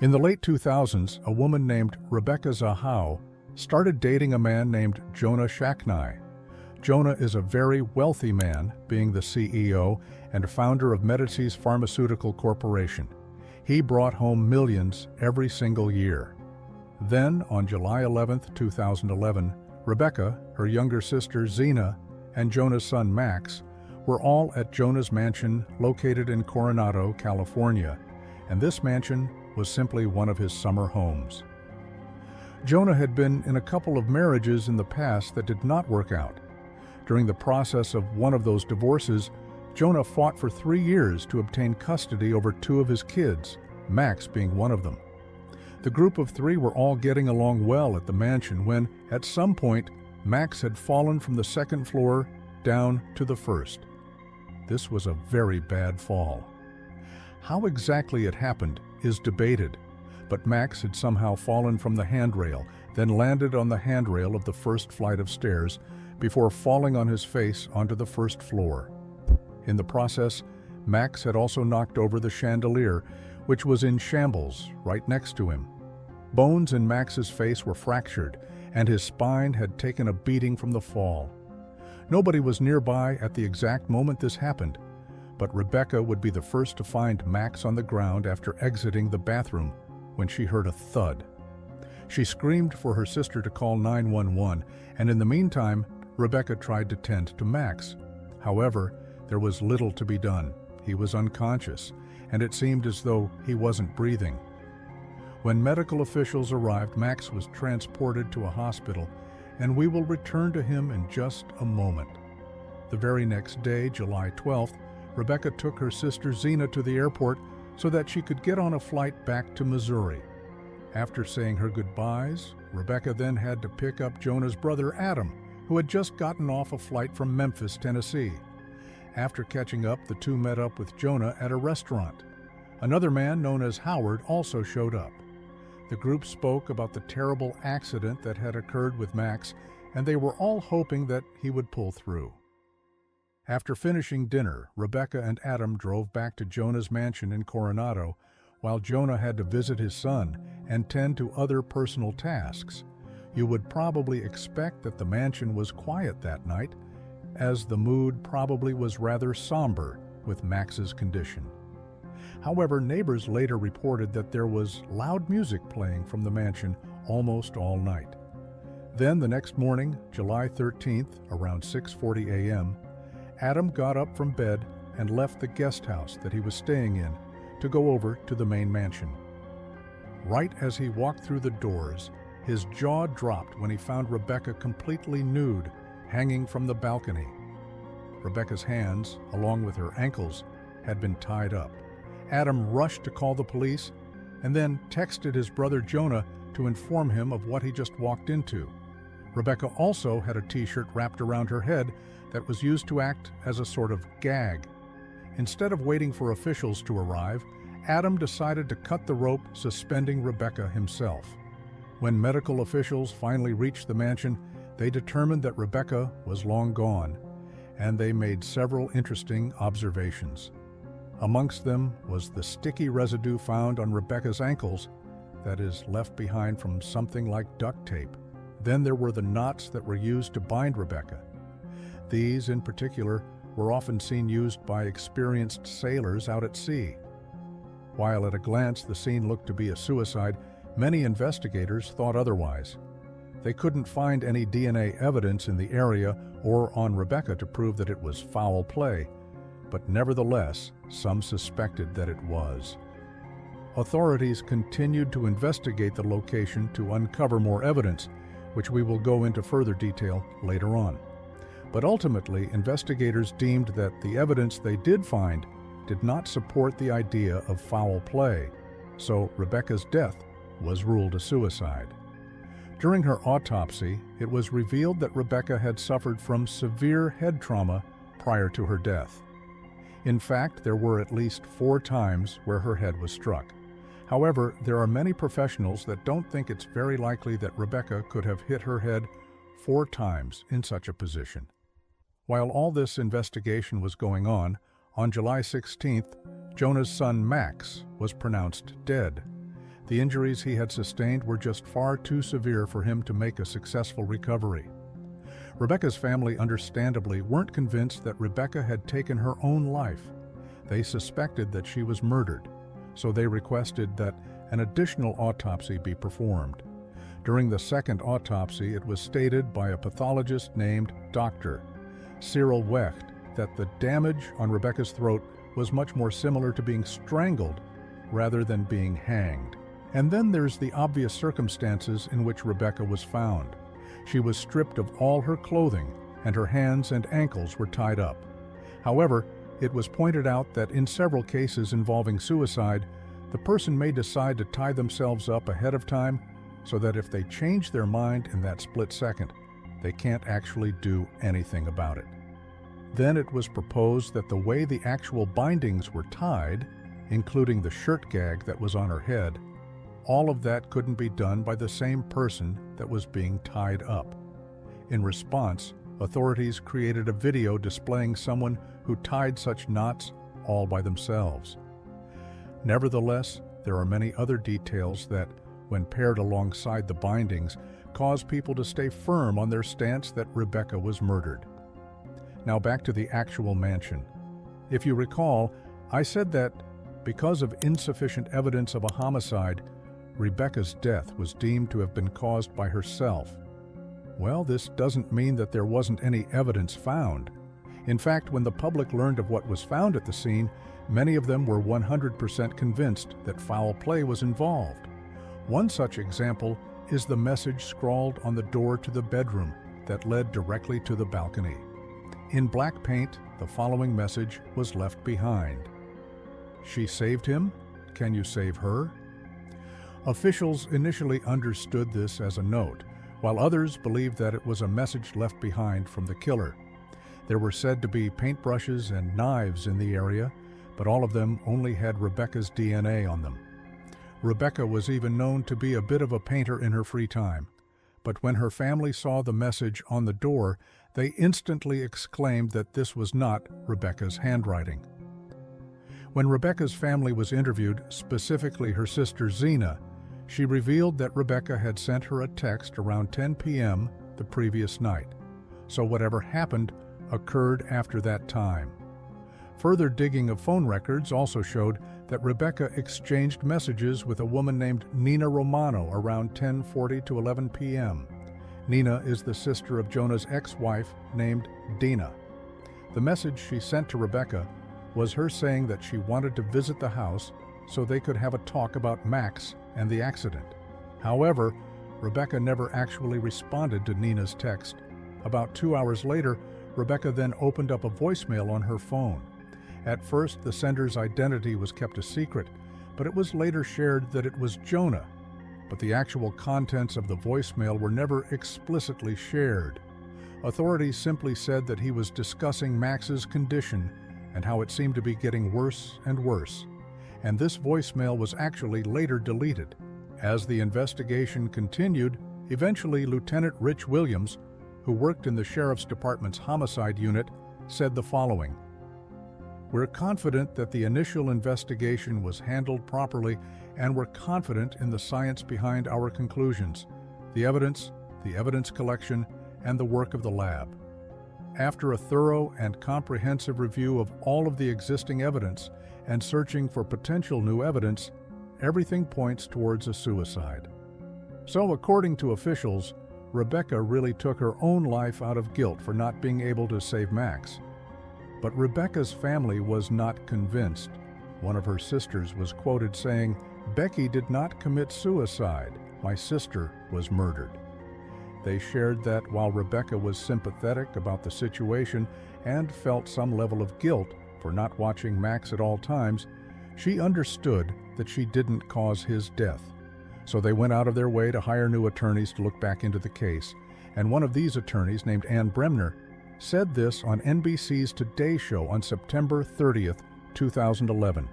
In the late 2000s, a woman named Rebecca Zahau started dating a man named Jonah Shacknai. Jonah is a very wealthy man, being the CEO and founder of Medicis Pharmaceutical Corporation. He brought home millions every single year. Then, on July 11, 2011, Rebecca, her younger sister Zena, and Jonah's son Max were all at Jonah's mansion located in Coronado, California, and this mansion was simply one of his summer homes. Jonah had been in a couple of marriages in the past that did not work out. During the process of one of those divorces, Jonah fought for 3 years to obtain custody over 2 of his kids, Max being one of them. The group of 3 were all getting along well at the mansion when, at some point, Max had fallen from the 2nd floor down to the 1st. This was a very bad fall. How exactly it happened is debated, but Max had somehow fallen from the handrail, then landed on the handrail of the 1st flight of stairs before falling on his face onto the 1st floor. In the process, Max had also knocked over the chandelier, which was in shambles right next to him. Bones in Max's face were fractured, and his spine had taken a beating from the fall. Nobody was nearby at the exact moment this happened, but Rebecca would be the first to find Max on the ground after exiting the bathroom when she heard a thud. She screamed for her sister to call 911, and in the meantime, Rebecca tried to tend to Max. However, there was little to be done. He was unconscious, and it seemed as though he wasn't breathing. When medical officials arrived, Max was transported to a hospital, and we will return to him in just a moment. The very next day, July 12th, Rebecca took her sister Zena to the airport so that she could get on a flight back to Missouri. After saying her goodbyes, Rebecca then had to pick up Jonah's brother Adam, who had just gotten off a flight from Memphis, Tennessee. After catching up, the two met up with Jonah at a restaurant. Another man known as Howard also showed up. The group spoke about the terrible accident that had occurred with Max, and they were all hoping that he would pull through. After finishing dinner, Rebecca and Adam drove back to Jonah's mansion in Coronado, while Jonah had to visit his son and tend to other personal tasks. You would probably expect that the mansion was quiet that night, as the mood probably was rather somber with Max's condition. However, neighbors later reported that there was loud music playing from the mansion almost all night. Then the next morning, July 13th, around 6:40 a.m., Adam got up from bed and left the guest house that he was staying in to go over to the main mansion. Right as he walked through the doors, his jaw dropped when he found Rebecca completely nude, hanging from the balcony. Rebecca's hands, along with her ankles, had been tied up. Adam rushed to call the police and then texted his brother Jonah to inform him of what he just walked into. Rebecca also had a t-shirt wrapped around her head that was used to act as a sort of gag. Instead of waiting for officials to arrive, Adam decided to cut the rope suspending Rebecca himself. When medical officials finally reached the mansion, they determined that Rebecca was long gone, and they made several interesting observations. Amongst them was the sticky residue found on Rebecca's ankles that is left behind from something like duct tape. Then there were the knots that were used to bind Rebecca. These, in particular, were often seen used by experienced sailors out at sea. While at a glance the scene looked to be a suicide, many investigators thought otherwise. They couldn't find any DNA evidence in the area or on Rebecca to prove that it was foul play, but nevertheless, some suspected that it was. Authorities continued to investigate the location to uncover more evidence, which we will go into further detail later on. But ultimately, investigators deemed that the evidence they did find did not support the idea of foul play, so Rebecca's death was ruled a suicide. During her autopsy, it was revealed that Rebecca had suffered from severe head trauma prior to her death. In fact, there were at least 4 times where her head was struck. However, there are many professionals that don't think it's very likely that Rebecca could have hit her head 4 times in such a position. While all this investigation was going on July 16th, Jonah's son Max was pronounced dead. The injuries he had sustained were just far too severe for him to make a successful recovery. Rebecca's family understandably weren't convinced that Rebecca had taken her own life. They suspected that she was murdered, so they requested that an additional autopsy be performed. During the second autopsy, it was stated by a pathologist named Dr. Cyril Wecht that the damage on Rebecca's throat was much more similar to being strangled rather than being hanged. And then there's the obvious circumstances in which Rebecca was found. She was stripped of all her clothing, and her hands and ankles were tied up. However, it was pointed out that in several cases involving suicide, the person may decide to tie themselves up ahead of time so that if they change their mind in that split second, they can't actually do anything about it. Then it was proposed that the way the actual bindings were tied, including the shirt gag that was on her head, all of that couldn't be done by the same person that was being tied up. In response, authorities created a video displaying someone who tied such knots all by themselves. Nevertheless, there are many other details that, when paired alongside the bindings, cause people to stay firm on their stance that Rebecca was murdered. Now back to the actual mansion. If you recall, I said that because of insufficient evidence of a homicide, Rebecca's death was deemed to have been caused by herself. Well, this doesn't mean that there wasn't any evidence found. In fact, when the public learned of what was found at the scene, many of them were 100% convinced that foul play was involved. One such example is the message scrawled on the door to the bedroom that led directly to the balcony. In black paint, the following message was left behind. "She saved him? Can you save her?" Officials initially understood this as a note, while others believed that it was a message left behind from the killer. There were said to be paintbrushes and knives in the area, but all of them only had Rebecca's DNA on them. Rebecca was even known to be a bit of a painter in her free time, but when her family saw the message on the door, they instantly exclaimed that this was not Rebecca's handwriting. When Rebecca's family was interviewed, specifically her sister Zena, she revealed that Rebecca had sent her a text around 10 p.m. the previous night, so whatever happened occurred after that time. Further digging of phone records also showed that Rebecca exchanged messages with a woman named Nina Romano around 10:40 to 11 p.m. Nina is the sister of Jonah's ex-wife named Dina. The message she sent to Rebecca was her saying that she wanted to visit the house so they could have a talk about Max and the accident. However, Rebecca never actually responded to Nina's text. About 2 hours later, Rebecca then opened up a voicemail on her phone. At first, the sender's identity was kept a secret, but it was later shared that it was Jonah. But the actual contents of the voicemail were never explicitly shared. Authorities simply said that he was discussing Max's condition and how it seemed to be getting worse and worse. And this voicemail was actually later deleted. As the investigation continued, eventually Lieutenant Rich Williams, who worked in the Sheriff's Department's homicide unit, said the following: "We're confident that the initial investigation was handled properly, and we're confident in the science behind our conclusions, the evidence collection, and the work of the lab. After a thorough and comprehensive review of all of the existing evidence and searching for potential new evidence, everything points towards a suicide." So, according to officials, Rebecca really took her own life out of guilt for not being able to save Max. But Rebecca's family was not convinced. One of her sisters was quoted saying, "Becky did not commit suicide. My sister was murdered." They shared that while Rebecca was sympathetic about the situation and felt some level of guilt for not watching Max at all times, she understood that she didn't cause his death. So they went out of their way to hire new attorneys to look back into the case, and one of these attorneys, named Ann Bremner, said this on NBC's Today Show on September 30th, 2011.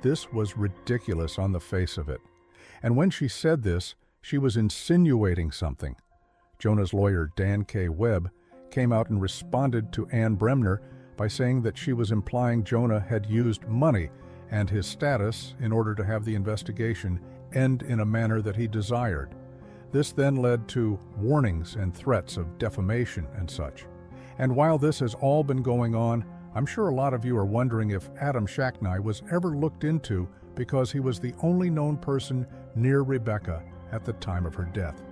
This was ridiculous on the face of it. And when she said this, she was insinuating something. Jonah's lawyer, Dan K. Webb, came out and responded to Ann Bremner by saying that she was implying Jonah had used money and his status in order to have the investigation end in a manner that he desired. This then led to warnings and threats of defamation and such. And while this has all been going on, I'm sure a lot of you are wondering if Adam Shacknai was ever looked into because he was the only known person near Rebecca at the time of her death.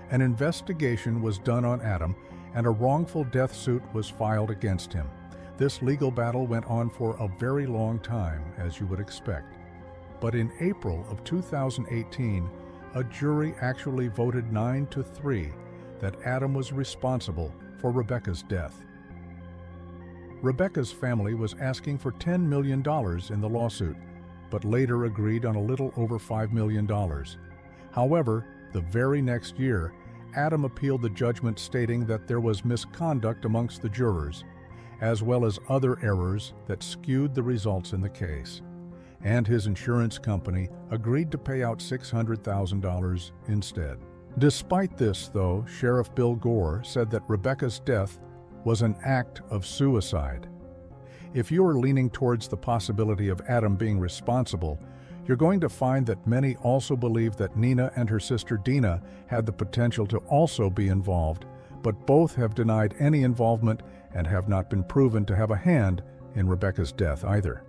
An investigation was done on Adam, and a wrongful death suit was filed against him. This legal battle went on for a very long time, as you would expect. But in April of 2018, a jury actually voted 9-3 that Adam was responsible for Rebecca's death. Rebecca's family was asking for $10 million in the lawsuit, but later agreed on a little over $5 million. However, the very next year, Adam appealed the judgment, stating that there was misconduct amongst the jurors, as well as other errors that skewed the results in the case. And his insurance company agreed to pay out $600,000 instead. Despite this, though, Sheriff Bill Gore said that Rebecca's death was an act of suicide. If you are leaning towards the possibility of Adam being responsible, you're going to find that many also believe that Nina and her sister Dina had the potential to also be involved, but both have denied any involvement and have not been proven to have a hand in Rebecca's death either.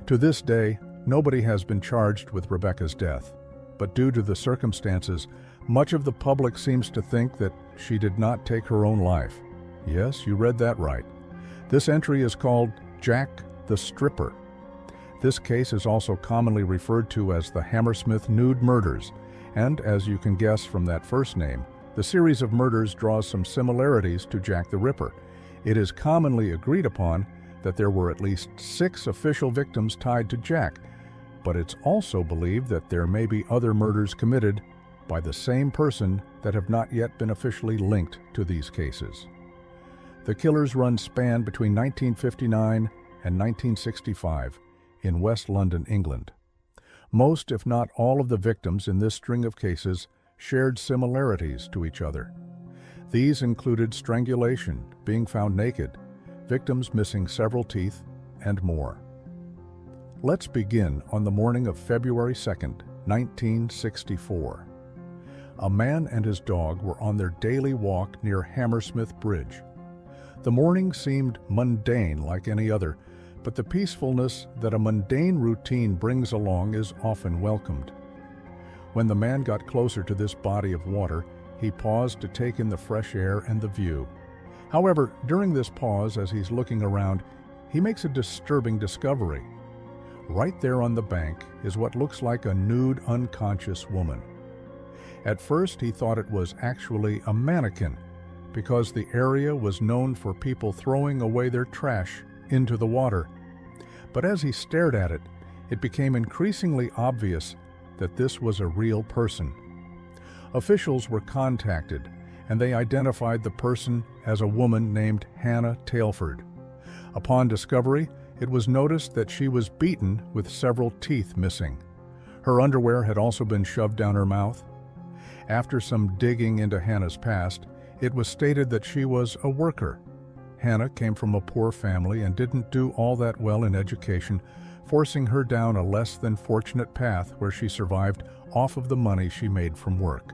To this day, nobody has been charged with Rebecca's death, but due to the circumstances, much of the public seems to think that she did not take her own life. Yes, you read that right. This entry is called Jack the Stripper. This case is also commonly referred to as the Hammersmith Nude Murders, and as you can guess from that first name, the series of murders draws some similarities to Jack the Ripper. It is commonly agreed upon that there were at least 6 official victims tied to Jack, but it's also believed that there may be other murders committed by the same person that have not yet been officially linked to these cases. The killer's run spanned between 1959 and 1965 in West London, England. Most, if not all, of the victims in this string of cases shared similarities to each other. These included strangulation, being found naked, victims missing several teeth, and more. Let's begin on the morning of February 2nd, 1964. A man and his dog were on their daily walk near Hammersmith Bridge. The morning seemed mundane like any other, but the peacefulness that a mundane routine brings along is often welcomed. When the man got closer to this body of water, he paused to take in the fresh air and the view. However, during this pause, as he's looking around, he makes a disturbing discovery. Right there on the bank is what looks like a nude, unconscious woman. At first, he thought it was actually a mannequin, because the area was known for people throwing away their trash into the water. But as he stared at it, it became increasingly obvious that this was a real person. Officials were contacted, and they identified the person as a woman named Hannah Tailford. Upon discovery, it was noticed that she was beaten with several teeth missing. Her underwear had also been shoved down her mouth. After some digging into Hannah's past, it was stated that she was a worker. Hannah came from a poor family and didn't do all that well in education, forcing her down a less than fortunate path where she survived off of the money she made from work.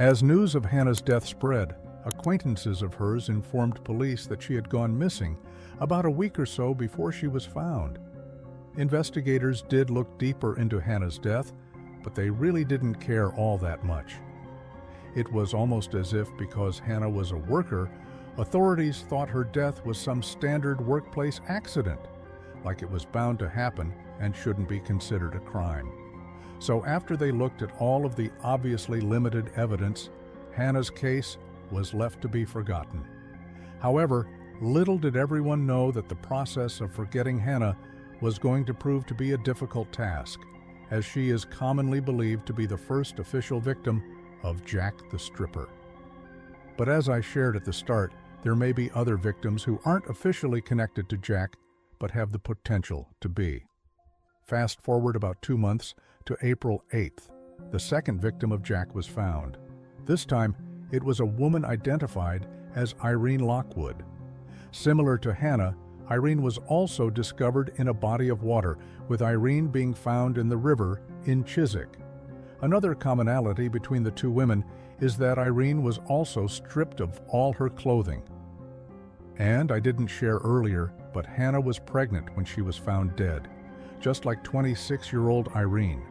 As news of Hannah's death spread, acquaintances of hers informed police that she had gone missing about a week or so before she was found. Investigators did look deeper into Hannah's death, but they really didn't care all that much. It was almost as if, because Hannah was a worker, authorities thought her death was some standard workplace accident, like it was bound to happen and shouldn't be considered a crime. So after they looked at all of the obviously limited evidence, Hannah's case was left to be forgotten. However, little did everyone know that the process of forgetting Hannah was going to prove to be a difficult task, as she is commonly believed to be the first official victim of Jack the Stripper. But as I shared at the start, there may be other victims who aren't officially connected to Jack, but have the potential to be. Fast forward about 2 months to April 8th, the second victim of Jack was found. This time, it was a woman identified as Irene Lockwood. Similar to Hannah, Irene was also discovered in a body of water, with Irene being found in the river in Chiswick. Another commonality between the two women is that Irene was also stripped of all her clothing. And I didn't share earlier, but Hannah was pregnant when she was found dead, just like 26-year-old Irene.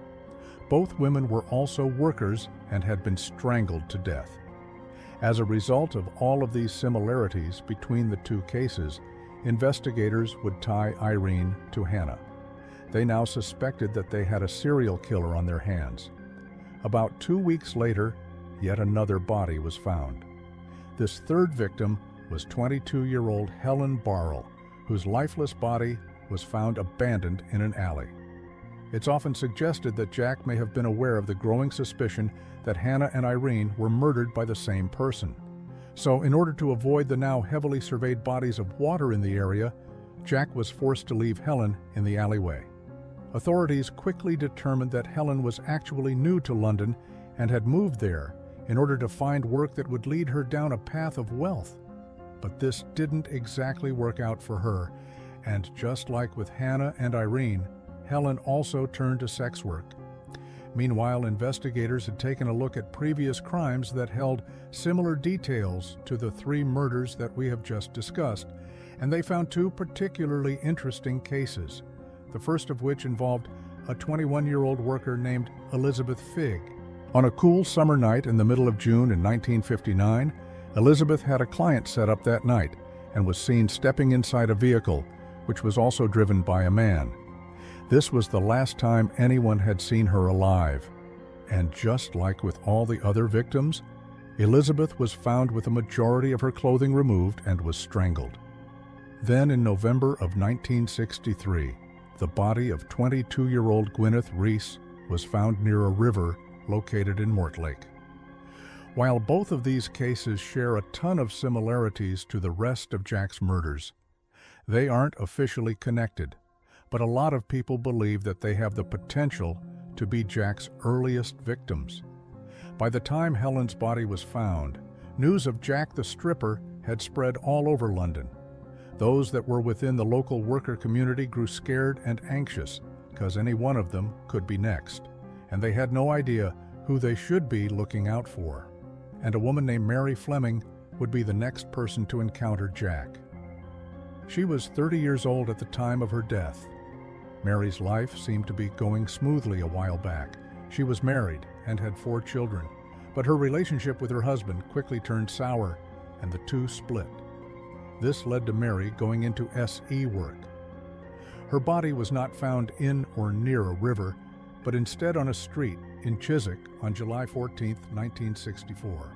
Both women were also workers and had been strangled to death. As a result of all of these similarities between the two cases, investigators would tie Irene to Hannah. They now suspected that they had a serial killer on their hands. About 2 weeks later, yet another body was found. This third victim was 22-year-old Helen Barrell, whose lifeless body was found abandoned in an alley. It's often suggested that Jack may have been aware of the growing suspicion that Hannah and Irene were murdered by the same person. So, in order to avoid the now heavily surveyed bodies of water in the area, Jack was forced to leave Helen in the alleyway. Authorities quickly determined that Helen was actually new to London and had moved there in order to find work that would lead her down a path of wealth. But this didn't exactly work out for her, and just like with Hannah and Irene, Helen also turned to sex work. Meanwhile, investigators had taken a look at previous crimes that held similar details to the 3 murders that we have just discussed, and they found 2 particularly interesting cases, the first of which involved a 21-year-old worker named Elizabeth Figg. On a cool summer night in the middle of June in 1959, Elizabeth had a client set up that night and was seen stepping inside a vehicle, which was also driven by a man. This was the last time anyone had seen her alive. And just like with all the other victims, Elizabeth was found with a majority of her clothing removed and was strangled. Then in November of 1963, the body of 22-year-old Gwyneth Reese was found near a river located in Mortlake. While both of these cases share a ton of similarities to the rest of Jack's murders, they aren't officially connected, but a lot of people believe that they have the potential to be Jack's earliest victims. By the time Helen's body was found, news of Jack the Stripper had spread all over London. Those that were within the local worker community grew scared and anxious, because any one of them could be next, and they had no idea who they should be looking out for. And a woman named Mary Fleming would be the next person to encounter Jack. She was 30 years old at the time of her death. Mary's life seemed to be going smoothly a while back. She was married and had 4 children, but her relationship with her husband quickly turned sour, and the two split. This led to Mary going into SE work. Her body was not found in or near a river, but instead on a street in Chiswick on July 14, 1964.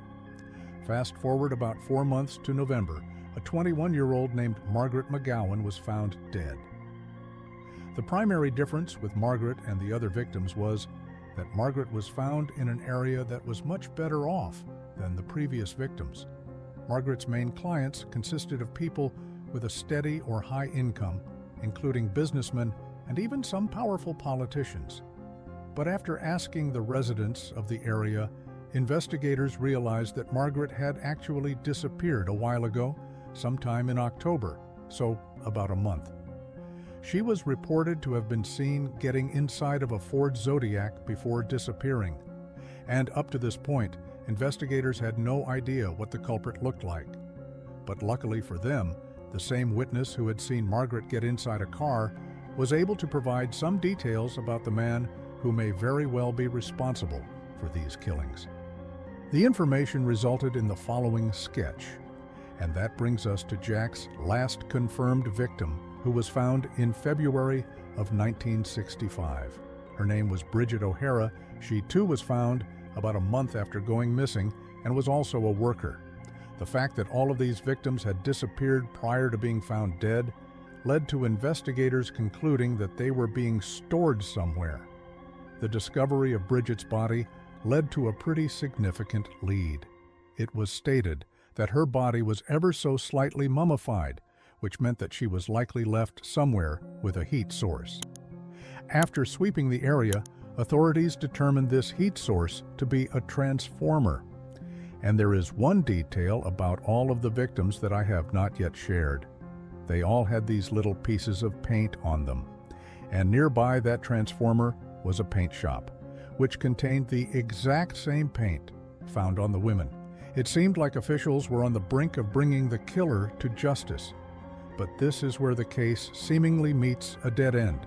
Fast forward about 4 months to November, a 21-year-old named Margaret McGowan was found dead. The primary difference with Margaret and the other victims was that Margaret was found in an area that was much better off than the previous victims. Margaret's main clients consisted of people with a steady or high income, including businessmen and even some powerful politicians. But after asking the residents of the area, investigators realized that Margaret had actually disappeared a while ago, sometime in October, so about a month. She was reported to have been seen getting inside of a Ford Zodiac before disappearing. And up to this point, investigators had no idea what the culprit looked like. But luckily for them, the same witness who had seen Margaret get inside a car was able to provide some details about the man who may very well be responsible for these killings. The information resulted in the following sketch, and that brings us to Jack's last confirmed victim, who was found in February of 1965. Her name was Bridget O'Hara. She too was found about a month after going missing and was also a worker. The fact that all of these victims had disappeared prior to being found dead led to investigators concluding that they were being stored somewhere. The discovery of Bridget's body led to a pretty significant lead. It was stated that her body was ever so slightly mummified, which meant that she was likely left somewhere with a heat source. After sweeping the area, authorities determined this heat source to be a transformer. And there is one detail about all of the victims that I have not yet shared. They all had these little pieces of paint on them. And nearby that transformer was a paint shop, which contained the exact same paint found on the women. It seemed like officials were on the brink of bringing the killer to justice. But this is where the case seemingly meets a dead end.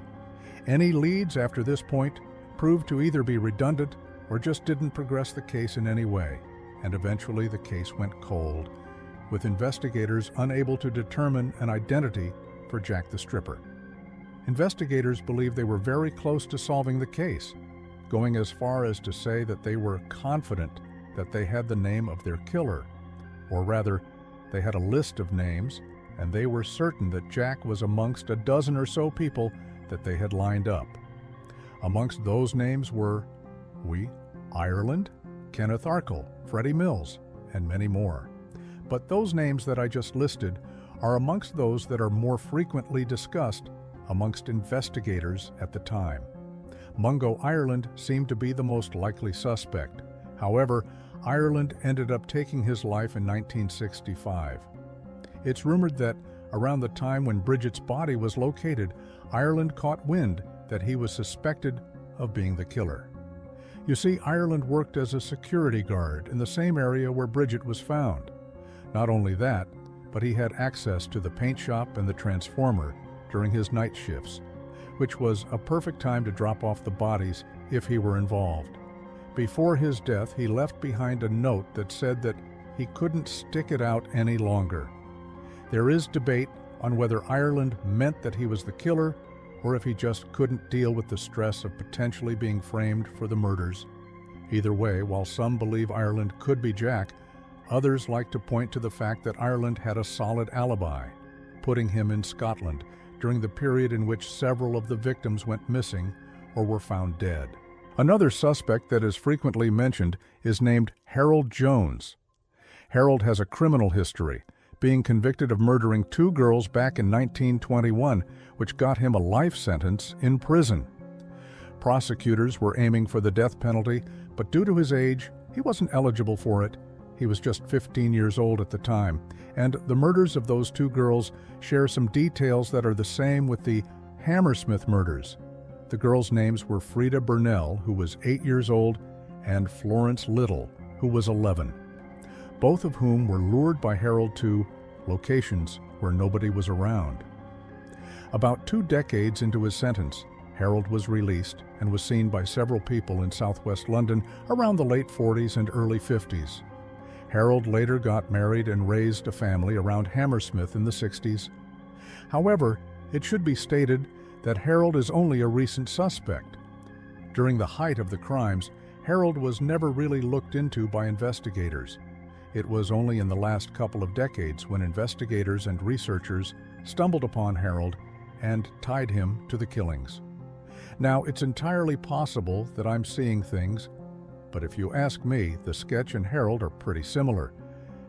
Any leads after this point proved to either be redundant or just didn't progress the case in any way, and eventually the case went cold, with investigators unable to determine an identity for Jack the Stripper. Investigators believed they were very close to solving the case, going as far as to say that they were confident that they had the name of their killer, or rather, they had a list of names, and they were certain that Jack was amongst a dozen or so people that they had lined up. Amongst those names were Ireland, Kenneth Arkell, Freddie Mills, and many more. But those names that I just listed are amongst those that are more frequently discussed amongst investigators at the time. Mungo Ireland seemed to be the most likely suspect. However, Ireland ended up taking his life in 1965. It's rumored that around the time when Bridget's body was located, Ireland caught wind that he was suspected of being the killer. You see, Ireland worked as a security guard in the same area where Bridget was found. Not only that, but he had access to the paint shop and the transformer during his night shifts, which was a perfect time to drop off the bodies if he were involved. Before his death, he left behind a note that said that he couldn't stick it out any longer. There is debate on whether Ireland meant that he was the killer or if he just couldn't deal with the stress of potentially being framed for the murders. Either way, while some believe Ireland could be Jack, others like to point to the fact that Ireland had a solid alibi, putting him in Scotland during the period in which several of the victims went missing or were found dead. Another suspect that is frequently mentioned is named Harold Jones. Harold has a criminal history, being convicted of murdering 2 girls back in 1921, which got him a life sentence in prison. Prosecutors were aiming for the death penalty, but due to his age, he wasn't eligible for it. He was just 15 years old at the time, and the murders of those 2 girls share some details that are the same with the Hammersmith murders. The girls' names were Frida Burnell, who was 8 years old, and Florence Little, who was 11, both of whom were lured by Harold to locations where nobody was around. About 2 decades into his sentence, Harold was released and was seen by several people in southwest London around the late 40s and early 50s. Harold later got married and raised a family around Hammersmith in the 60s. However, it should be stated that Harold is only a recent suspect. During the height of the crimes, Harold was never really looked into by investigators. It was only in the last couple of decades when investigators and researchers stumbled upon Harold and tied him to the killings. Now, it's entirely possible that I'm seeing things, but if you ask me, the sketch and Harold are pretty similar.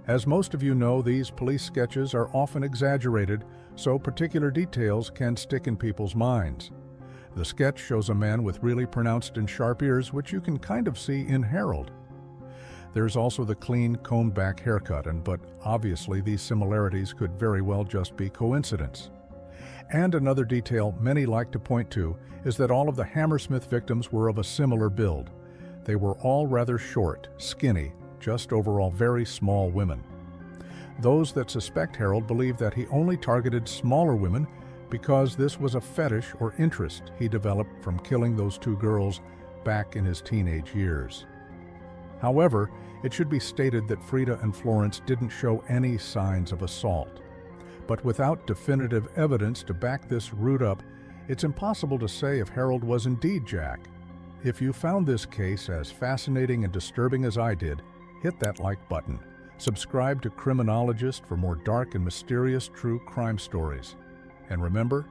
As most of you know, these police sketches are often exaggerated, so particular details can stick in people's minds. The sketch shows a man with really pronounced and sharp ears, which you can kind of see in Harold. There's also the clean, combed-back haircut, but obviously these similarities could very well just be coincidence. And another detail many like to point to is that all of the Hammersmith victims were of a similar build. They were all rather short, skinny, just overall very small women. Those that suspect Harold believe that he only targeted smaller women because this was a fetish or interest he developed from killing those 2 girls back in his teenage years. However, it should be stated that Frida and Florence didn't show any signs of assault. But without definitive evidence to back this route up, it's impossible to say if Harold was indeed Jack. If you found this case as fascinating and disturbing as I did, hit that like button. Subscribe to Criminologist for more dark and mysterious true crime stories. And remember,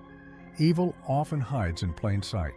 evil often hides in plain sight.